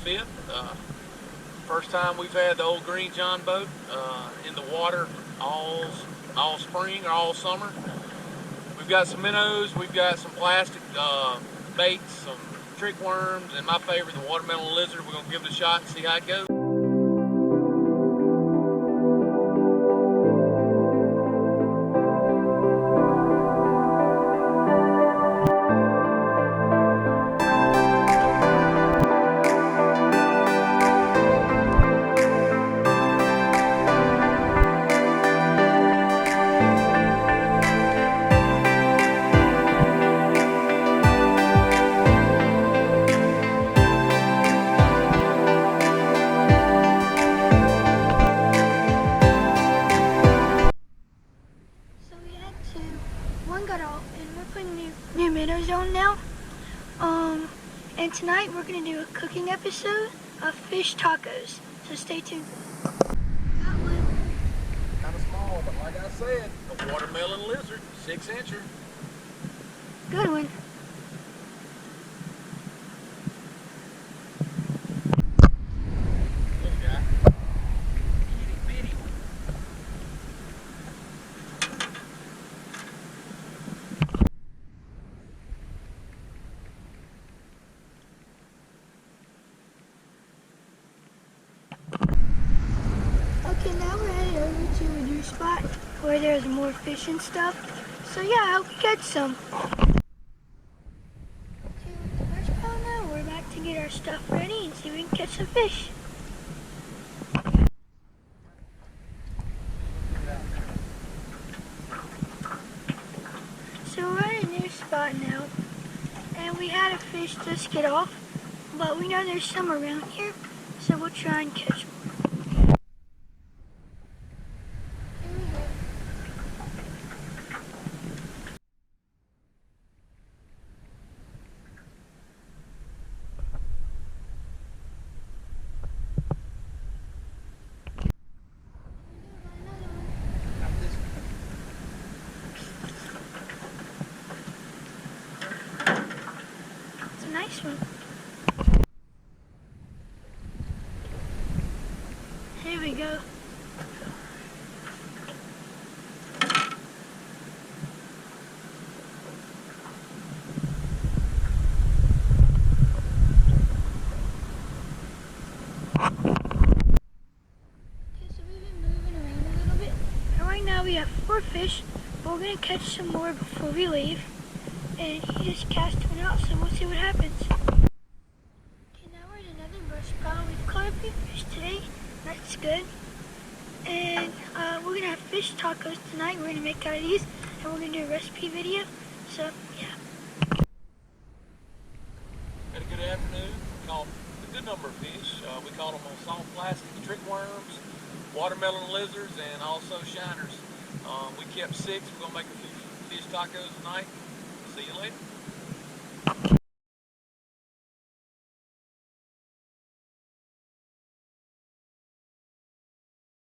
5th. First time we've had the old green Jon boat in the water all spring or all summer. We've got some minnows, we've got some plastic baits, some trick worms, and my favorite, the watermelon lizard. We're gonna give it a shot and see how it goes. One got off, and we're putting new minnows on now. And tonight we're gonna do a cooking episode of fish tacos. So stay tuned. Got one. Kind of small, but like I said, a watermelon lizard, 6-incher. Good one. Little guy. Itty bitty one. Okay, now we're headed over to a new spot where there's more fish and stuff. So yeah, I hope we catch some. Okay, with the first pile now, we're about to get our stuff ready and see if we can catch some fish. So we're at a new spot now, and we had a fish just get off, but we know there's some around here, so we'll try and catch more. Nice one. Here we go. Okay, so we've been moving around a little bit. And right now we have 4 fish, but we're gonna catch some more before we leave. And he just cast one out, so we'll see what happens. Okay, now we're in another brush pile. We've caught a few fish today. That's good. And we're gonna have fish tacos tonight. We're gonna make out of these, and we're gonna do a recipe video. So yeah. Had a good afternoon. Caught a good number of fish. We caught them on soft plastic trick worms, watermelon lizards, and also shiners. We kept 6. We're gonna make a few fish tacos tonight. See you later.